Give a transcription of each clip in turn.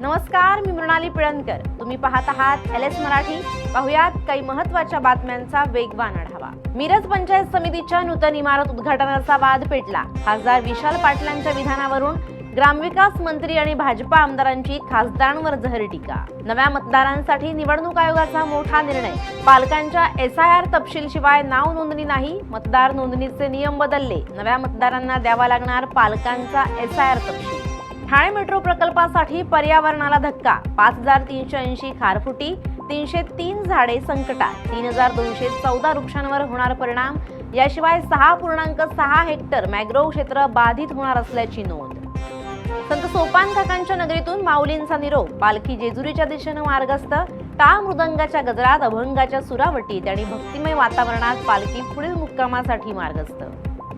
नमस्कार, मी मृणाली पिळणकर. तुम्ही पाहत आहात LS मराठी. पाहुयात काही महत्त्वाच्या बातम्यांचा वेगवान आढावा. मिरज पंचायत समितीच्या नूतन इमारत उद्घाटनाचा वाद पेटला. खासदार विशाल पाटलांच्या विधानावरून ग्रामविकास मंत्री आणि भाजपा आमदारांची खासदारांवर जहरी टीका. नव्या मतदारांसाठी निवडणूक आयोगाचा मोठा निर्णय. पालकांच्या SIR तपशीलशिवाय नाव नोंदणी नाही. मतदार नोंदणीचे नियम बदलले. नव्या मतदारांना द्यावा लागणार पालकांचा SIR तपशील. ठाणे मेट्रो प्रकल्पासाठी पर्यावरणाला धक्का. 5380 खारफुटी, 303 झाडे संकटात. 3214 वृक्षांवर होणार परिणाम. याशिवाय 6.6 हेक्टर मॅग्रोव्ह क्षेत्र बाधित होणार असल्याची नोंद. संत सोपान काकांच्या नगरीतून माऊलींचा निरोप. पालखी जेजुरीच्या दिशेनं मार्गस्थ. टाळ मृदंगाच्या गजरात, अभंगाच्या सुरावटीत आणि भक्तिमय वातावरणात पालखी पुढील मुक्कामासाठी मार्गस्थ.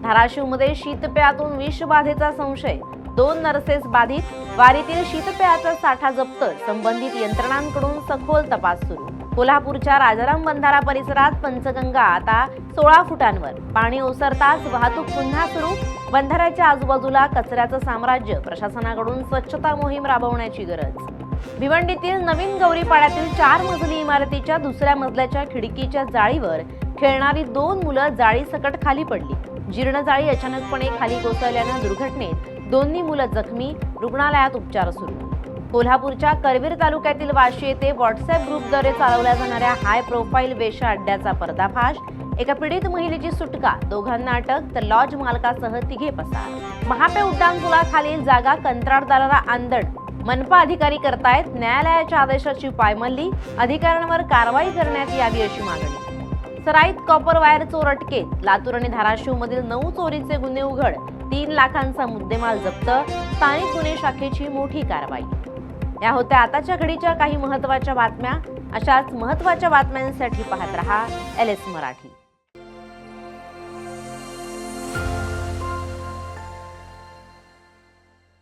धाराशिवमध्ये शीतपेयातून विषबाधेचा संशय. 2 नर्सेस बाधित. वारीतील शीतपेयाचा साठा जप्त. संबंधित यंत्रणांकडून सखोल तपास सुरू. कोल्हापूरच्या राजाराम बंधारा परिसरात पंचगंगा आता 16 फुटांवर. पाणी ओसरताच वाहतूक पुन्हा सुरू. बंधाऱ्याच्या आजूबाजूला कचऱ्याचं साम्राज्य. प्रशासनाकडून स्वच्छता मोहीम राबवण्याची गरज. भिवंडीतील नवीन गौरीपाड्यातील 4 मजली इमारतीच्या दुसऱ्या मजल्याच्या खिडकीच्या जाळीवर खेळणारी 2 मुलं जाळी सकट खाली पडली. जीर्ण जाळी अचानकपणे खाली कोसळल्यानं दुर्घटनेत दोन्ही मुलं जखमी. रुग्णालयात उपचार सुरू. कोल्हापूरच्या करवीर तालुक्यातील वाशी येथे व्हॉट्सअप ग्रुपद्वारे चालवल्या जाणाऱ्या हाय प्रोफाईल वेश्या अड्ड्याचा पर्दाफाश. एका पीडित महिलेची सुटका. 2घांना अटक तर लॉज मालकासह 3 पसार. महापे उड्डाणपुलाखालील जागा कंत्राटदाराला आंदण. मनपा अधिकारी करतायत न्यायालयाच्या आदेशाची पायमल्ली. अधिकाऱ्यांवर कारवाई करण्यात यावी अशी मागणी. सराईत कॉपर वायर चोर अटकेत. लातूर आणि धाराशिव मधील 9 चोरीचे गुन्हे उघड. 3 लाखांचा मुद्देमाल जप्त. स्थानिक गुन्हे शाखेची मोठी कारवाई. या होत्या आताच्या घडीच्या काही महत्त्वाच्या बातम्या. अशाच महत्त्वाच्या बातम्यांसाठी पाहत रहा LS मराठी.